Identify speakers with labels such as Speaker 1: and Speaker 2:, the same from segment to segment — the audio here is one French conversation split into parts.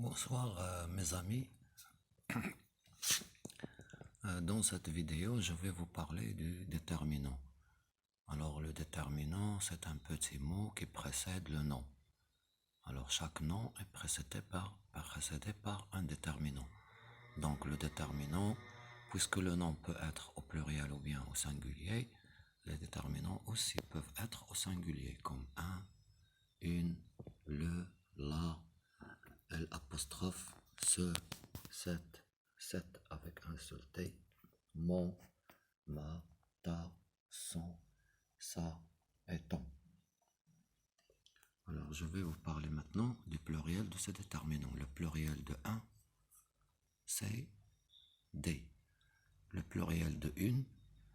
Speaker 1: Bonsoir mes amis. Dans cette vidéo, je vais vous parler du déterminant. Alors le déterminant, c'est un petit mot qui précède le nom. Alors chaque nom est précédé par un déterminant. Donc le déterminant, puisque le nom peut être au pluriel ou bien au singulier, les déterminants aussi peuvent être au singulier, comme un, une, le, la, l'apostrophe, ce, cette avec un seul T, mon, ma, ta, son, ça et ton. Alors je vais vous parler maintenant du pluriel de ces déterminants. Le pluriel de un, c'est des. Le pluriel de une,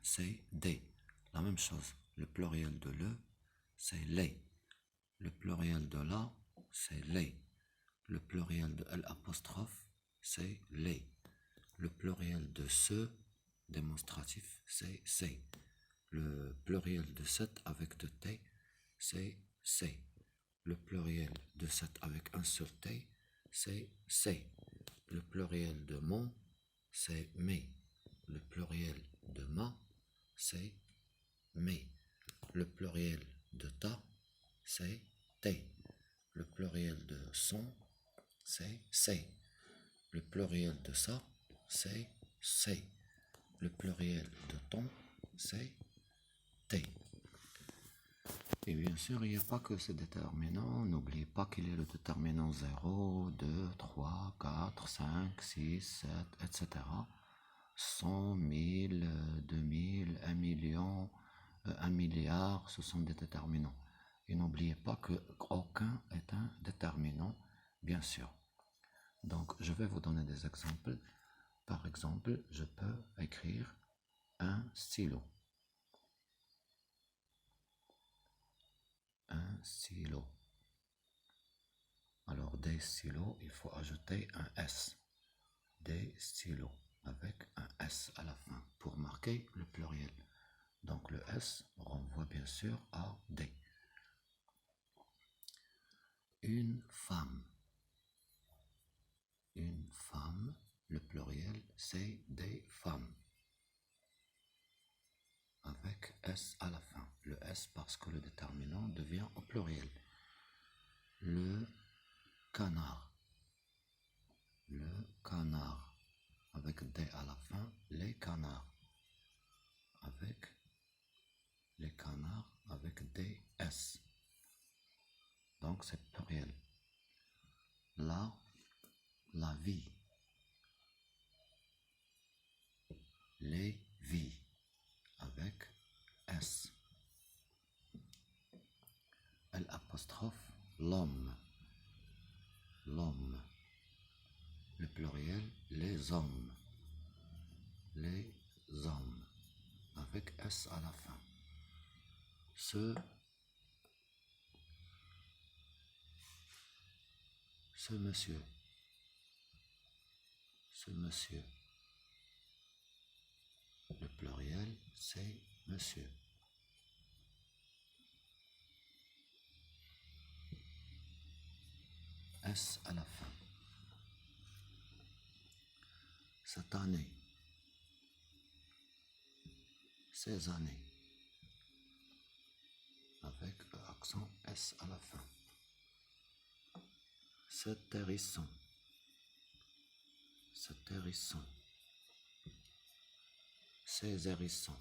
Speaker 1: c'est des. La même chose. Le pluriel de le, c'est les. Le pluriel de la, c'est les. Le pluriel de l'apostrophe, c'est les. Le pluriel de ce, démonstratif, c'est c'est. Le pluriel de cette avec deux T, c'est c'est. Le pluriel de cette avec un seul T, c'est c'est. Le pluriel de mon, c'est mes. Le pluriel de ma, c'est mes. Le pluriel de ta, c'est tes. Le pluriel de son, c'est. Le pluriel de ça, c'est. Le pluriel de ton, c'est T. Et bien sûr, il n'y a pas que ce déterminant. N'oubliez pas qu'il y a le déterminant 0, 2, 3, 4, 5, 6, 7, etc. 100, 1000, 2000, 1 million, 1 milliard, ce sont des déterminants. Et n'oubliez pas qu'aucun est un déterminant, bien sûr. Donc, je vais vous donner des exemples. Par exemple, je peux écrire un stylo. Un stylo. Alors, des stylos, il faut ajouter un S. Des stylos, avec un S à la fin, pour marquer le pluriel. Donc, le S renvoie bien sûr à des. Une femme. Une femme, le pluriel, c'est des femmes. Avec S à la fin. Le S parce que le déterminant devient au pluriel. Le canard. Le canard. Avec D à la fin, les canards. Avec les canards, avec DS. Donc c'est pluriel. La vie. Les vies. Avec S. L'apostrophe, l'homme. L'homme. Le pluriel, les hommes. Les hommes. Avec S à la fin. Ce monsieur. Ce monsieur. Le pluriel, c'est monsieur. S à la fin. Cette année. Ces années. Avec accent S à la fin. Cet hérisson. Cet hérisson. Ces hérissons.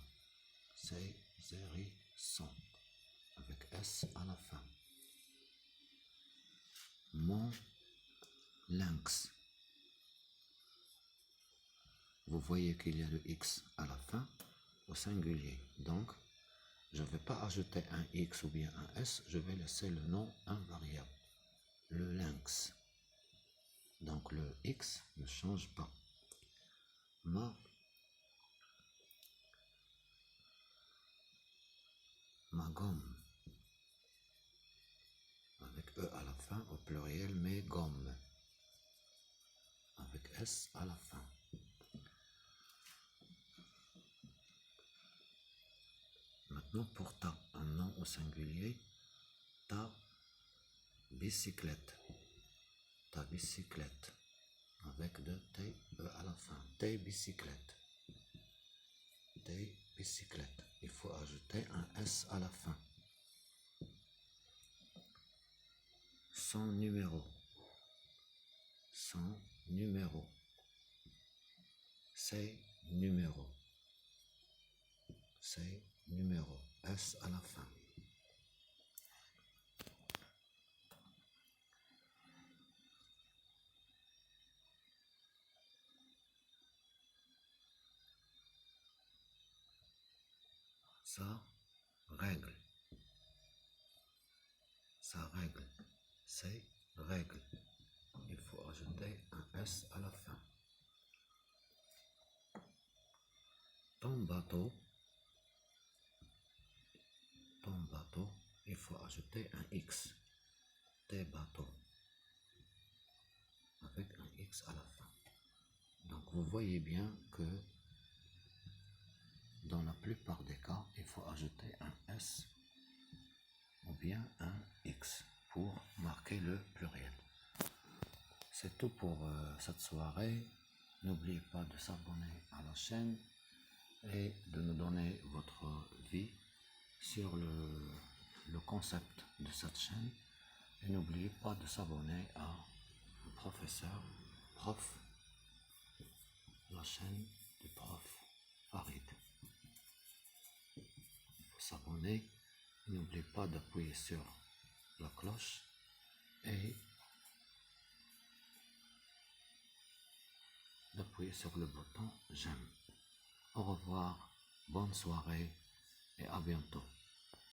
Speaker 1: Ces hérissons. Avec S à la fin. Mon lynx. Vous voyez qu'il y a le X à la fin au singulier. Donc, je ne vais pas ajouter un X ou bien un S, je vais laisser le nom invariable. Le lynx. Donc, le X ne change pas. Ma gomme. Avec E à la fin au pluriel, mes gommes. Avec S à la fin. Maintenant pour ta, un nom au singulier, ta bicyclette. ta bicyclette. Avec deux T, E à la fin. Tes bicyclettes. Tes bicyclettes. Il faut ajouter un S à la fin. Son numéro. Son numéro. Ses numéros. Ses numéros. S à la fin. Sa règle. Sa règle. Ses règles. Il faut ajouter un S à la fin. Ton bateau. Ton bateau. Il faut ajouter un X. Tes bateaux. Avec un X à la fin. Donc vous voyez bien que dans la plupart des cas, il faut ajouter un S ou bien un X pour marquer le pluriel. C'est tout pour cette soirée. N'oubliez pas de s'abonner à la chaîne et de nous donner votre vie sur le concept de cette chaîne. Et n'oubliez pas de s'abonner à professeur, prof, la chaîne du prof Farid. Il faut s'abonner. N'oubliez pas d'appuyer sur la cloche et d'appuyer sur le bouton j'aime. Au revoir, bonne soirée et à bientôt.